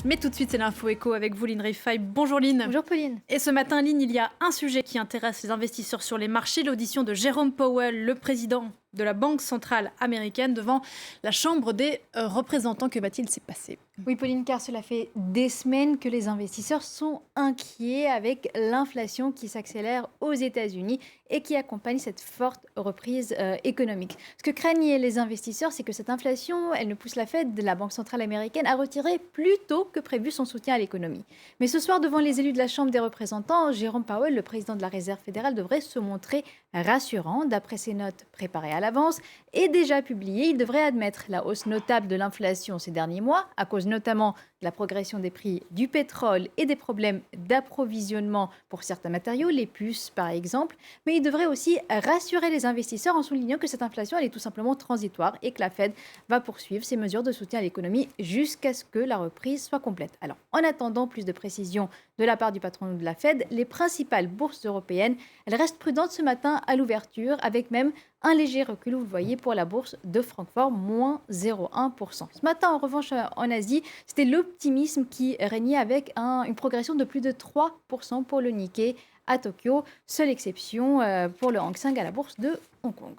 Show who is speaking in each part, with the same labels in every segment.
Speaker 1: Mais tout de suite, c'est l'info éco avec vous, Lynn Rifaille. Bonjour Lynn.
Speaker 2: Bonjour Pauline.
Speaker 1: Et ce matin, Lynn, il y a un sujet qui intéresse les investisseurs sur les marchés, l'audition de Jérôme Powell, le président de la Banque centrale américaine, devant la Chambre des représentants. Que va-t-il s'y passer ?
Speaker 2: Oui Pauline, car cela fait des semaines que les investisseurs sont inquiets avec l'inflation qui s'accélère aux États-Unis et qui accompagne cette forte reprise économique. Ce que craignent les investisseurs, c'est que cette inflation, elle ne pousse la Fed, la Banque centrale américaine, à retirer plus tôt que prévu son soutien à l'économie. Mais ce soir, devant les élus de la Chambre des représentants, Jérôme Powell, le président de la Réserve fédérale, devrait se montrer rassurant. D'après ses notes préparées à l'avance et déjà publiées, il devrait admettre la hausse notable de l'inflation ces derniers mois, à cause notamment de la progression des prix du pétrole et des problèmes d'approvisionnement pour certains matériaux, les puces par exemple. Mais il devrait aussi rassurer les investisseurs en soulignant que cette inflation elle est tout simplement transitoire et que la Fed va poursuivre ses mesures de soutien à l'économie jusqu'à ce que la reprise soit complète. Alors, en attendant plus de précisions de la part du patron de la Fed, les principales bourses européennes, elles restent prudentes ce matin à l'ouverture, avec même un léger recul, vous le voyez, pour la bourse de Francfort, moins 0,1%. Ce matin, en revanche, en Asie, c'était l'optimisme qui régnait avec une progression de plus de 3% pour le Nikkei à Tokyo. Seule exception pour le Hang Seng à la bourse de Hong Kong.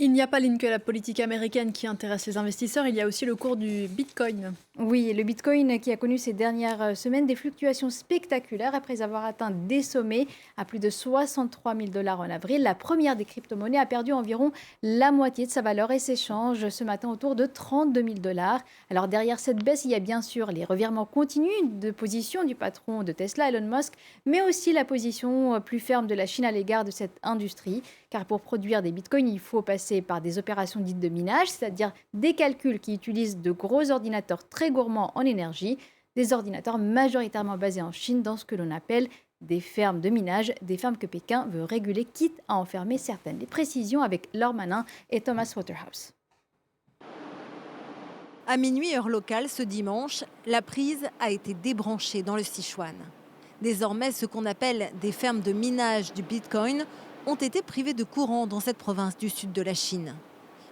Speaker 1: Il n'y a pas, Lynn, que la politique américaine qui intéresse les investisseurs, il y a aussi le cours du Bitcoin.
Speaker 2: Oui, le Bitcoin qui a connu ces dernières semaines des fluctuations spectaculaires après avoir atteint des sommets à plus de 63 000 $ en avril. La première des crypto-monnaies a perdu environ la moitié de sa valeur et s'échange ce matin autour de 32 000 $. Alors derrière cette baisse, il y a bien sûr les revirements continus de position du patron de Tesla, Elon Musk, mais aussi la position plus ferme de la Chine à l'égard de cette industrie. Car pour produire des bitcoins, il faut passer par des opérations dites de minage, c'est-à-dire des calculs qui utilisent de gros ordinateurs très gourmands en énergie, des ordinateurs majoritairement basés en Chine dans ce que l'on appelle des fermes de minage, des fermes que Pékin veut réguler, quitte à enfermer certaines. Les précisions avec Laure Manin et Thomas Waterhouse.
Speaker 3: À minuit, heure locale, ce dimanche, la prise a été débranchée dans le Sichuan. Désormais, ce qu'on appelle des fermes de minage du Bitcoin ont été privés de courant dans cette province du sud de la Chine.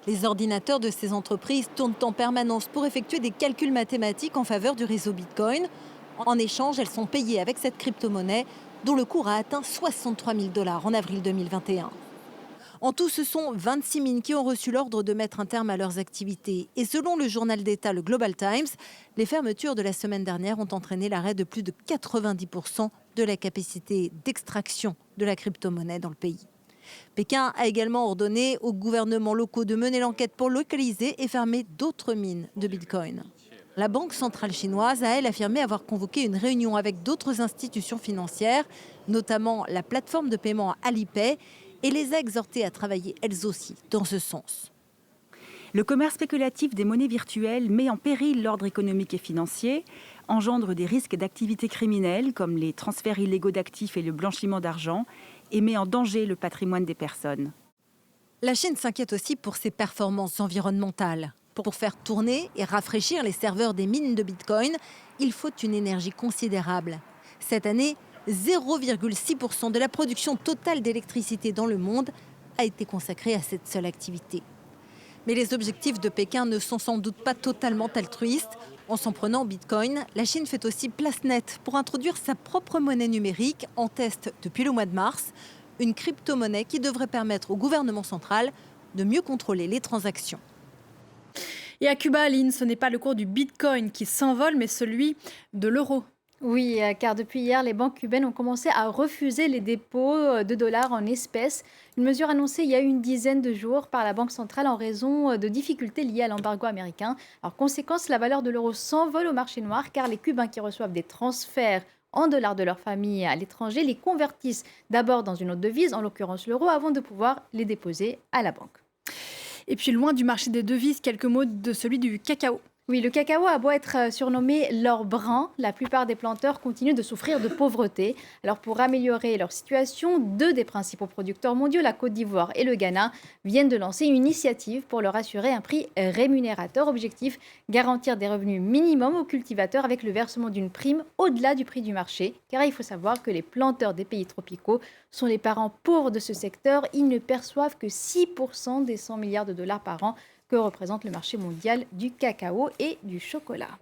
Speaker 3: Les ordinateurs de ces entreprises tournent en permanence pour effectuer des calculs mathématiques en faveur du réseau Bitcoin. En échange, elles sont payées avec cette crypto-monnaie dont le cours a atteint 63 000 $ en avril 2021. En tout, ce sont 26 mines qui ont reçu l'ordre de mettre un terme à leurs activités. Et selon le journal d'État, le Global Times, les fermetures de la semaine dernière ont entraîné l'arrêt de plus de 90% de la capacité d'extraction de la crypto-monnaie dans le pays. Pékin a également ordonné aux gouvernements locaux de mener l'enquête pour localiser et fermer d'autres mines de Bitcoin. La Banque centrale chinoise a, elle, affirmé avoir convoqué une réunion avec d'autres institutions financières, notamment la plateforme de paiement Alipay, et les a exhortées à travailler elles aussi dans ce sens.
Speaker 4: Le commerce spéculatif des monnaies virtuelles met en péril l'ordre économique et financier, engendre des risques d'activités criminelles comme les transferts illégaux d'actifs et le blanchiment d'argent et met en danger le patrimoine des personnes.
Speaker 3: La Chine s'inquiète aussi pour ses performances environnementales. Pour faire tourner et rafraîchir les serveurs des mines de Bitcoin, il faut une énergie considérable. Cette année, 0,6% de la production totale d'électricité dans le monde a été consacrée à cette seule activité. Mais les objectifs de Pékin ne sont sans doute pas totalement altruistes. En s'en prenant au Bitcoin, la Chine fait aussi place nette pour introduire sa propre monnaie numérique en test depuis le mois de mars. Une crypto-monnaie qui devrait permettre au gouvernement central de mieux contrôler les transactions.
Speaker 1: Et à Cuba, Lynn, ce n'est pas le cours du Bitcoin qui s'envole, mais celui de l'euro.
Speaker 2: Oui, car depuis hier, les banques cubaines ont commencé à refuser les dépôts de dollars en espèces. Une mesure annoncée il y a une dizaine de jours par la Banque centrale en raison de difficultés liées à l'embargo américain. Alors, conséquence, la valeur de l'euro s'envole au marché noir car les Cubains qui reçoivent des transferts en dollars de leur famille à l'étranger les convertissent d'abord dans une autre devise, en l'occurrence l'euro, avant de pouvoir les déposer à la banque.
Speaker 1: Et puis loin du marché des devises, quelques mots de celui du cacao.
Speaker 2: Oui, le cacao a beau être surnommé l'or brun, la plupart des planteurs continuent de souffrir de pauvreté. Alors pour améliorer leur situation, deux des principaux producteurs mondiaux, la Côte d'Ivoire et le Ghana, viennent de lancer une initiative pour leur assurer un prix rémunérateur. Objectif, garantir des revenus minimums aux cultivateurs avec le versement d'une prime au-delà du prix du marché. Car il faut savoir que les planteurs des pays tropicaux sont les parents pauvres de ce secteur. Ils ne perçoivent que 6% des 100 milliards de dollars par an que représente le marché mondial du cacao et du chocolat.